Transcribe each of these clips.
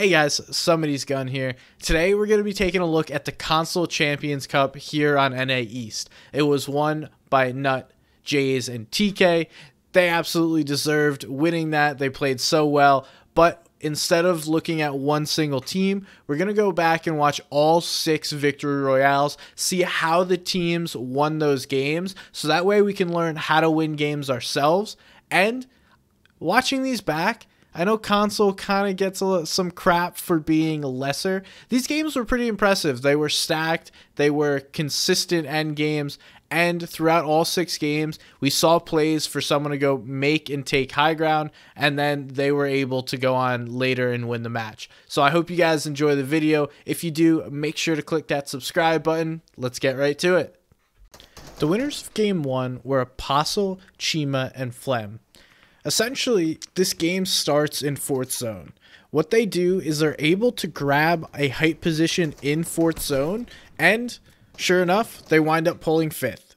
Hey guys, Somebody's Gun here. Today we're going to be taking a look at the Console Champions Cup here on NA East. It was won by Nut, Jayz, and Tkay. They absolutely deserved winning that. They played so well, but instead of looking at one single team, we're going to go back and watch all 6 Victory Royales, see how the teams won those games, so that way we can learn how to win games ourselves. And watching these back, I know Console kind of gets some crap for being lesser. These games were pretty impressive. They were stacked, they were consistent end games, and throughout all 6 games, we saw plays for someone to go make and take high ground, and then they were able to go on later and win the match. So I hope you guys enjoy the video. If you do, make sure to click that subscribe button. Let's get right to it. The winners of Game 1 were Apostle, Cheema, and Flem. Essentially, this game starts in 4th zone. What they do is they're able to grab a height position in 4th zone, and sure enough, they wind up pulling 5th.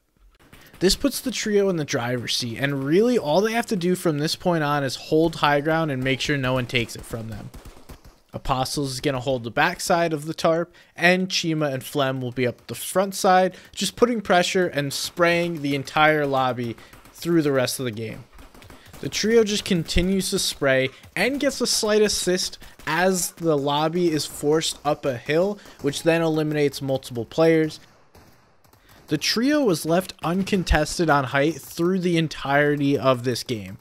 This puts the trio in the driver's seat, and really all they have to do from this point on is hold high ground and make sure no one takes it from them. Apostles is going to hold the backside of the tarp, and Cheema and Flem will be up the front side, just putting pressure and spraying the entire lobby through the rest of the game. The trio just continues to spray and gets a slight assist as the lobby is forced up a hill, which then eliminates multiple players. The trio was left uncontested on height through the entirety of this game.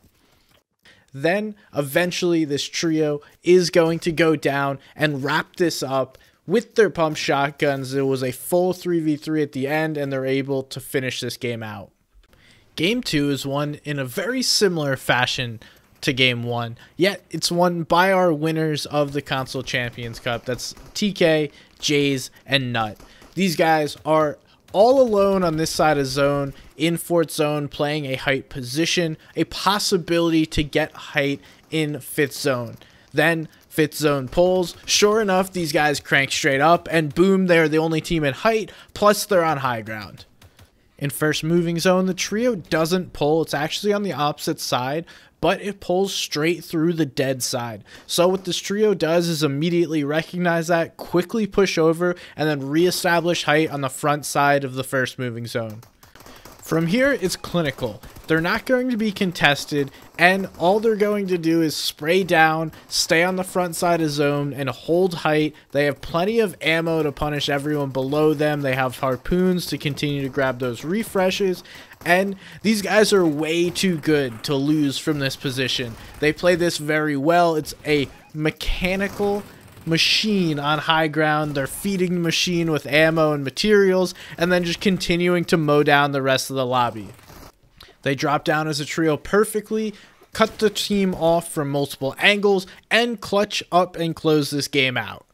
Then, eventually, this trio is going to go down and wrap this up with their pump shotguns. It was a full 3v3 at the end, and they're able to finish this game out. Game 2 is won in a very similar fashion to Game 1, yet it's won by our winners of the Console Champions Cup. That's Tkay, Jayz, and Nut. These guys are all alone on this side of zone, in 4th zone, playing a height position, a possibility to get height in 5th zone. Then 5th zone pulls. Sure enough, these guys crank straight up, and boom, they're the only team at height, plus they're on high ground. In first moving zone, the trio doesn't pull. It's actually on the opposite side, but it pulls straight through the dead side. So what this trio does is immediately recognize that, quickly push over, and then reestablish height on the front side of the first moving zone. From here, it's clinical. They're not going to be contested, and all they're going to do is spray down, stay on the front side of zone, and hold height. They have plenty of ammo to punish everyone below them. They have harpoons to continue to grab those refreshes, and these guys are way too good to lose from this position. They play this very well. It's a mechanical machine on high ground. They're feeding the machine with ammo and materials, and then just continuing to mow down the rest of the lobby. They drop down as a trio perfectly, cut the team off from multiple angles, and clutch up and close this game out.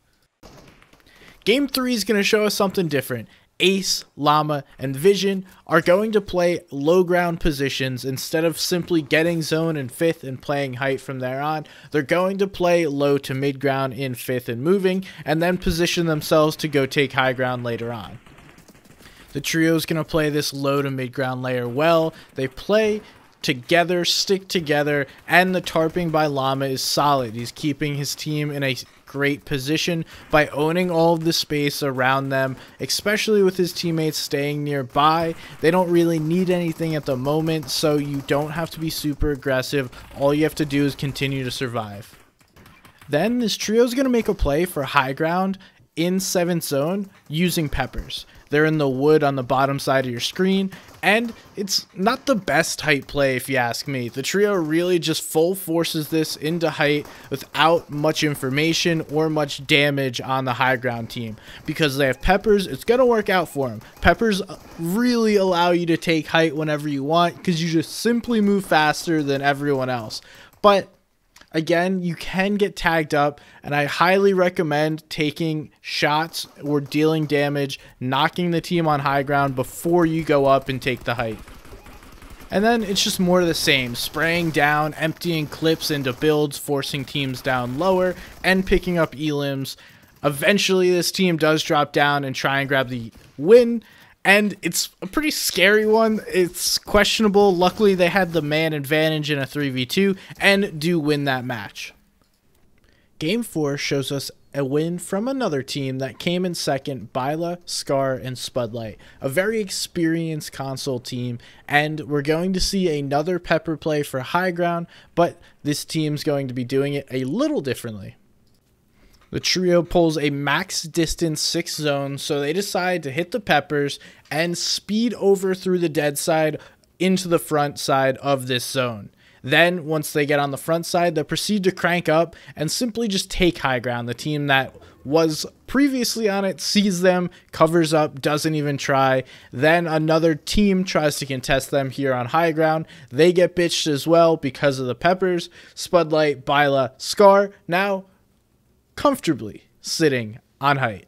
Game 3 is going to show us something different. Ace, Llama, and Vision are going to play low ground positions. Instead of simply getting zone in 5th and playing height from there on, they're going to play low to mid ground in 5th and moving, and then position themselves to go take high ground later on. The trio is going to play this low to mid ground layer well. They play together, stick together, and the tarping by Llama is solid. He's keeping his team in a great position by owning all of the space around them, especially with his teammates staying nearby. They don't really need anything at the moment, so you don't have to be super aggressive. All you have to do is continue to survive. Then this trio is going to make a play for high ground in 7th zone using peppers. They're in the wood on the bottom side of your screen, and it's not the best height play if you ask me. The trio really just full forces this into height without much information or much damage on the high ground team. Because they have peppers, it's going to work out for them. Peppers really allow you to take height whenever you want, because you just simply move faster than everyone else. But again, you can get tagged up, and I highly recommend taking shots or dealing damage, knocking the team on high ground before you go up and take the height. And then it's just more of the same, spraying down, emptying clips into builds, forcing teams down lower, and picking up elims. Eventually, this team does drop down and try and grab the win, and it's a pretty scary one. It's questionable. Luckily, they had the man advantage in a 3v2 and do win that match. Game 4 shows us a win from another team that came in second, Bylahlul, Scar, and Spud Lite. A very experienced console team, and we're going to see another pepper play for high ground, but this team's going to be doing it a little differently. The trio pulls a max distance 6 zone, so they decide to hit the peppers and speed over through the dead side into the front side of this zone. Then, once they get on the front side, they proceed to crank up and simply just take high ground. The team that was previously on it sees them, covers up, doesn't even try. Then another team tries to contest them here on high ground. They get bitched as well because of the peppers. Spud Lite, Bylahlul, Scar now comfortably sitting on height.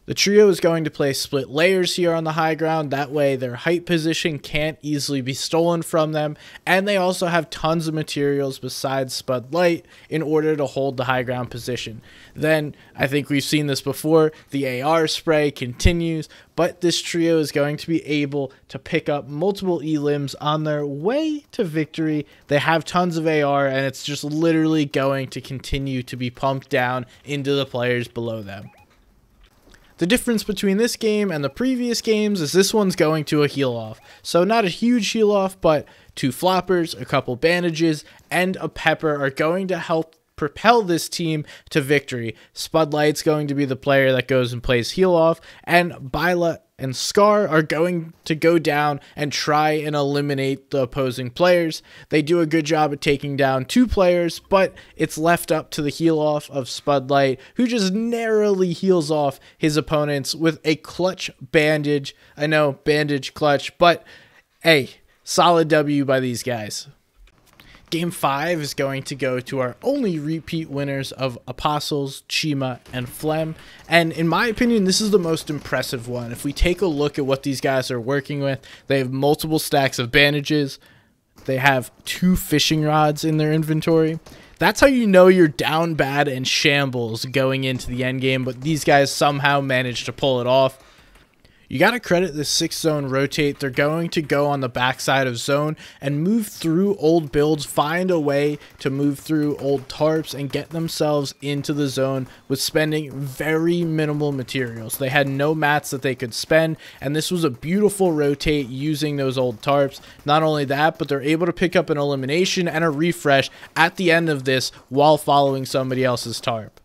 The trio is going to play split layers here on the high ground. That way their height position can't easily be stolen from them. And they also have tons of materials besides Spud Lite in order to hold the high ground position. Then, I think we've seen this before, the AR spray continues. But this trio is going to be able to pick up multiple elims on their way to victory. They have tons of AR and it's just literally going to continue to be pumped down into the players below them. The difference between this game and the previous games is this one's going to a heal off. So not a huge heal off, but 2 floppers, a couple bandages, and a pepper are going to help propel this team to victory. Spud Lite's going to be the player that goes and plays heal off, and Bylahlul and Scar are going to go down and try and eliminate the opposing players. They do a good job at taking down 2 players, but it's left up to the heal off of Spud Lite, who just narrowly heals off his opponents with a clutch bandage. I know, bandage clutch, but hey, solid W by these guys. Game 5 is going to go to our only repeat winners of Apostles, Cheema, and Flem. And in my opinion, this is the most impressive one. If we take a look at what these guys are working with, they have multiple stacks of bandages. They have 2 fishing rods in their inventory. That's how you know you're down bad and shambles going into the end game, but these guys somehow managed to pull it off. You got to credit the 6 zone rotate. They're going to go on the backside of zone and move through old builds, find a way to move through old tarps and get themselves into the zone with spending very minimal materials. They had no mats that they could spend, and this was a beautiful rotate using those old tarps. Not only that, but they're able to pick up an elimination and a refresh at the end of this while following somebody else's tarp.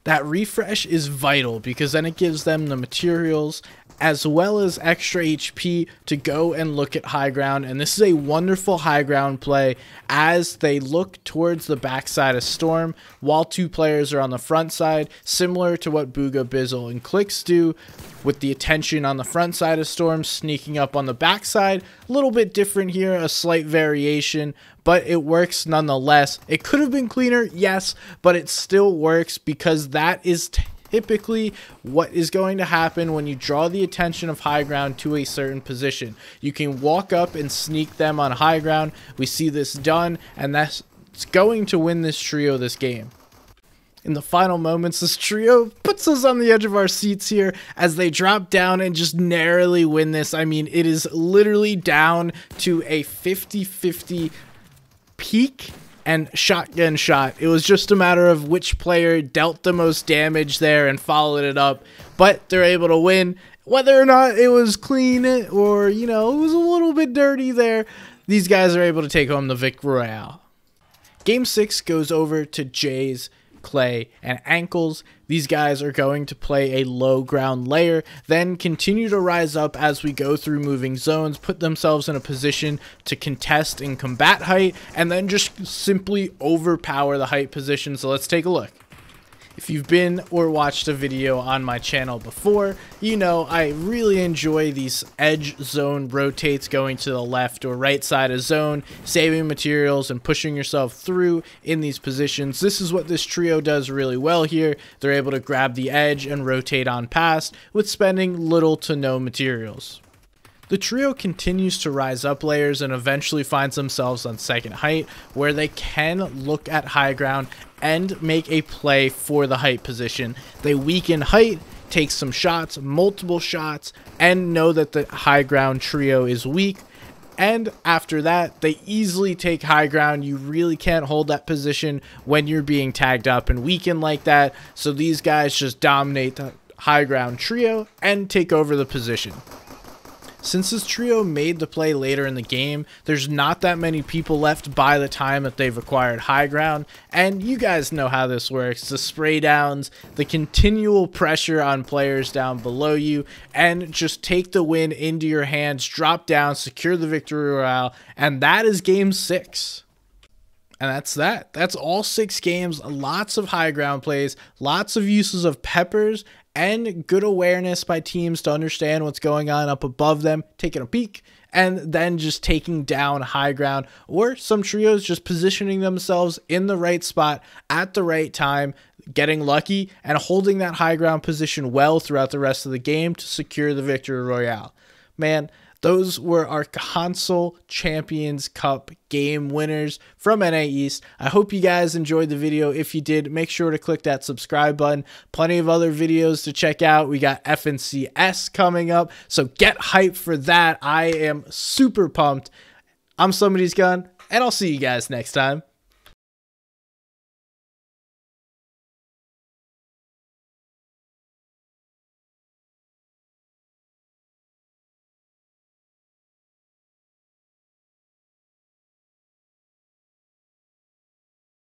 That refresh is vital because then it gives them the materials as well as extra HP to go and look at high ground, and this is a wonderful high ground play as they look towards the backside of Storm while 2 players are on the front side, similar to what Booga, Bizzle, and Clicks do, with the attention on the front side of Storm sneaking up on the backside. A little bit different here, a slight variation, but it works nonetheless. It could have been cleaner, yes, but it still works because that is typically what is going to happen when you draw the attention of high ground to a certain position. You can walk up and sneak them on high ground. We see this done, and that's going to win this trio this game. In the final moments, this trio puts us on the edge of our seats here as they drop down and just narrowly win this. I mean, it is literally down to a 50-50 peak and shotgun shot. It was just a matter of which player dealt the most damage there and followed it up, but they're able to win. Whether or not it was clean or, you know, it was a little bit dirty there, these guys are able to take home the Vic Royale. Game 6 goes over to Jayz, Klayy, and Ankles. These guys are going to play a low ground layer, then continue to rise up as we go through moving zones, put themselves in a position to contest and combat height, and then just simply overpower the height position. So let's take a look. If you've been or watched a video on my channel before, you know I really enjoy these edge zone rotates going to the left or right side of zone, saving materials and pushing yourself through in these positions. This is what this trio does really well here. They're able to grab the edge and rotate on past with spending little to no materials. The trio continues to rise up layers and eventually finds themselves on second height, where they can look at high ground and make a play for the height position. They weaken height, take some shots, multiple shots, and know that the high ground trio is weak, And after that, they easily take high ground. You really can't hold that position when you're being tagged up and weakened like that. So these guys just dominate the high ground trio and take over the position. Since this trio made the play later in the game, there's not that many people left by the time that they've acquired high ground, and you guys know how this works. The spray downs, the continual pressure on players down below you, and just take the win into your hands, drop down, secure the victory royale, and that is game 6. And that's that. That's all 6 games. Lots of high ground plays, lots of uses of peppers, and good awareness by teams to understand what's going on up above them, taking a peek, and then just taking down high ground, or some trios just positioning themselves in the right spot at the right time, getting lucky, and holding that high ground position well throughout the rest of the game to secure the victory royale. Man, those were our Console Champions Cup game winners from NA East. I hope you guys enjoyed the video. If you did, make sure to click that subscribe button. Plenty of other videos to check out. We got FNCS coming up, so get hyped for that. I am super pumped. I'm Somebody's Gun, and I'll see you guys next time.